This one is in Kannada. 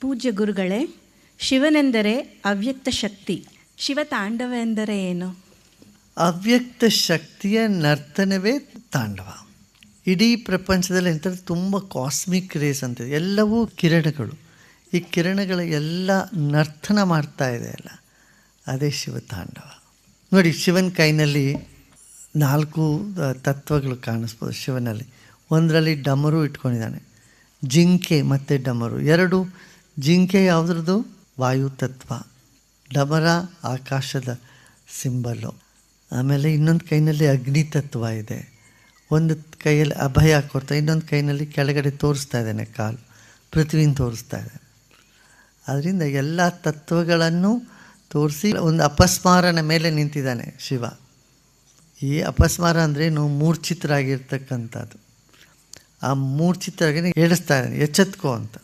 ಪೂಜ್ಯ ಗುರುಗಳೇ, ಶಿವನೆಂದರೆ ಅವ್ಯಕ್ತ ಶಕ್ತಿ. ಶಿವತಾಂಡವ ಎಂದರೆ ಏನು? ಅವ್ಯಕ್ತ ಶಕ್ತಿಯ ನರ್ತನವೇ ತಾಂಡವ. ಇಡೀ ಪ್ರಪಂಚದಲ್ಲಿ ಎಂಥದ್ದು ತುಂಬ ಕಾಸ್ಮಿಕ್ ರೇಸ್ ಅಂತಿದೆ, ಎಲ್ಲವೂ ಕಿರಣಗಳು. ಈ ಕಿರಣಗಳ ಎಲ್ಲ ನರ್ತನ ಮಾಡ್ತಾ ಇದೆ ಅಲ್ಲ, ಅದೇ ಶಿವತಾಂಡವ. ನೋಡಿ, ಶಿವನ ಕೈನಲ್ಲಿ 4 ತತ್ವಗಳು ಕಾಣಿಸ್ಬೋದು ಶಿವನಲ್ಲಿ. ಒಂದರಲ್ಲಿ ಡಮರು ಇಟ್ಕೊಂಡಿದ್ದಾನೆ, ಜಿಂಕೆ ಮತ್ತು ಡಮರು. 2 ಜಿಂಕೆ ಯಾವುದ್ರದ್ದು? ವಾಯು ತತ್ವ. ಡಮರ ಆಕಾಶದ ಸಿಂಬಲ್ಲು. ಆಮೇಲೆ ಇನ್ನೊಂದು ಕೈನಲ್ಲಿ ಅಗ್ನಿ ತತ್ವ ಇದೆ. ಒಂದು ಕೈಯಲ್ಲಿ ಅಭಯ ಕೊಡ್ತಾ, ಇನ್ನೊಂದು ಕೈನಲ್ಲಿ ಕೆಳಗಡೆ ತೋರಿಸ್ತಾ ಇದ್ದಾನೆ, ಕಾಲು ಪೃಥ್ವಿನ ತೋರಿಸ್ತಾ ಇದ್ದಾನೆ. ಅದರಿಂದ ಎಲ್ಲ ತತ್ವಗಳನ್ನು ತೋರಿಸಿ ಒಂದು ಅಪಸ್ಮಾರನ ಮೇಲೆ ನಿಂತಿದ್ದಾನೆ ಶಿವ. ಈ ಅಪಸ್ಮಾರ ಅಂದ್ರೇನು? ಮೂರ್ಛಿತರಾಗಿರ್ತಕ್ಕಂಥದ್ದು. ಆ ಮೂರ್ಛಿತರಾಗಿ ಹೇಳಿಸ್ತಾ ಇದ್ದಾನೆ, ಎಚ್ಚೆತ್ಕೋ ಅಂತ.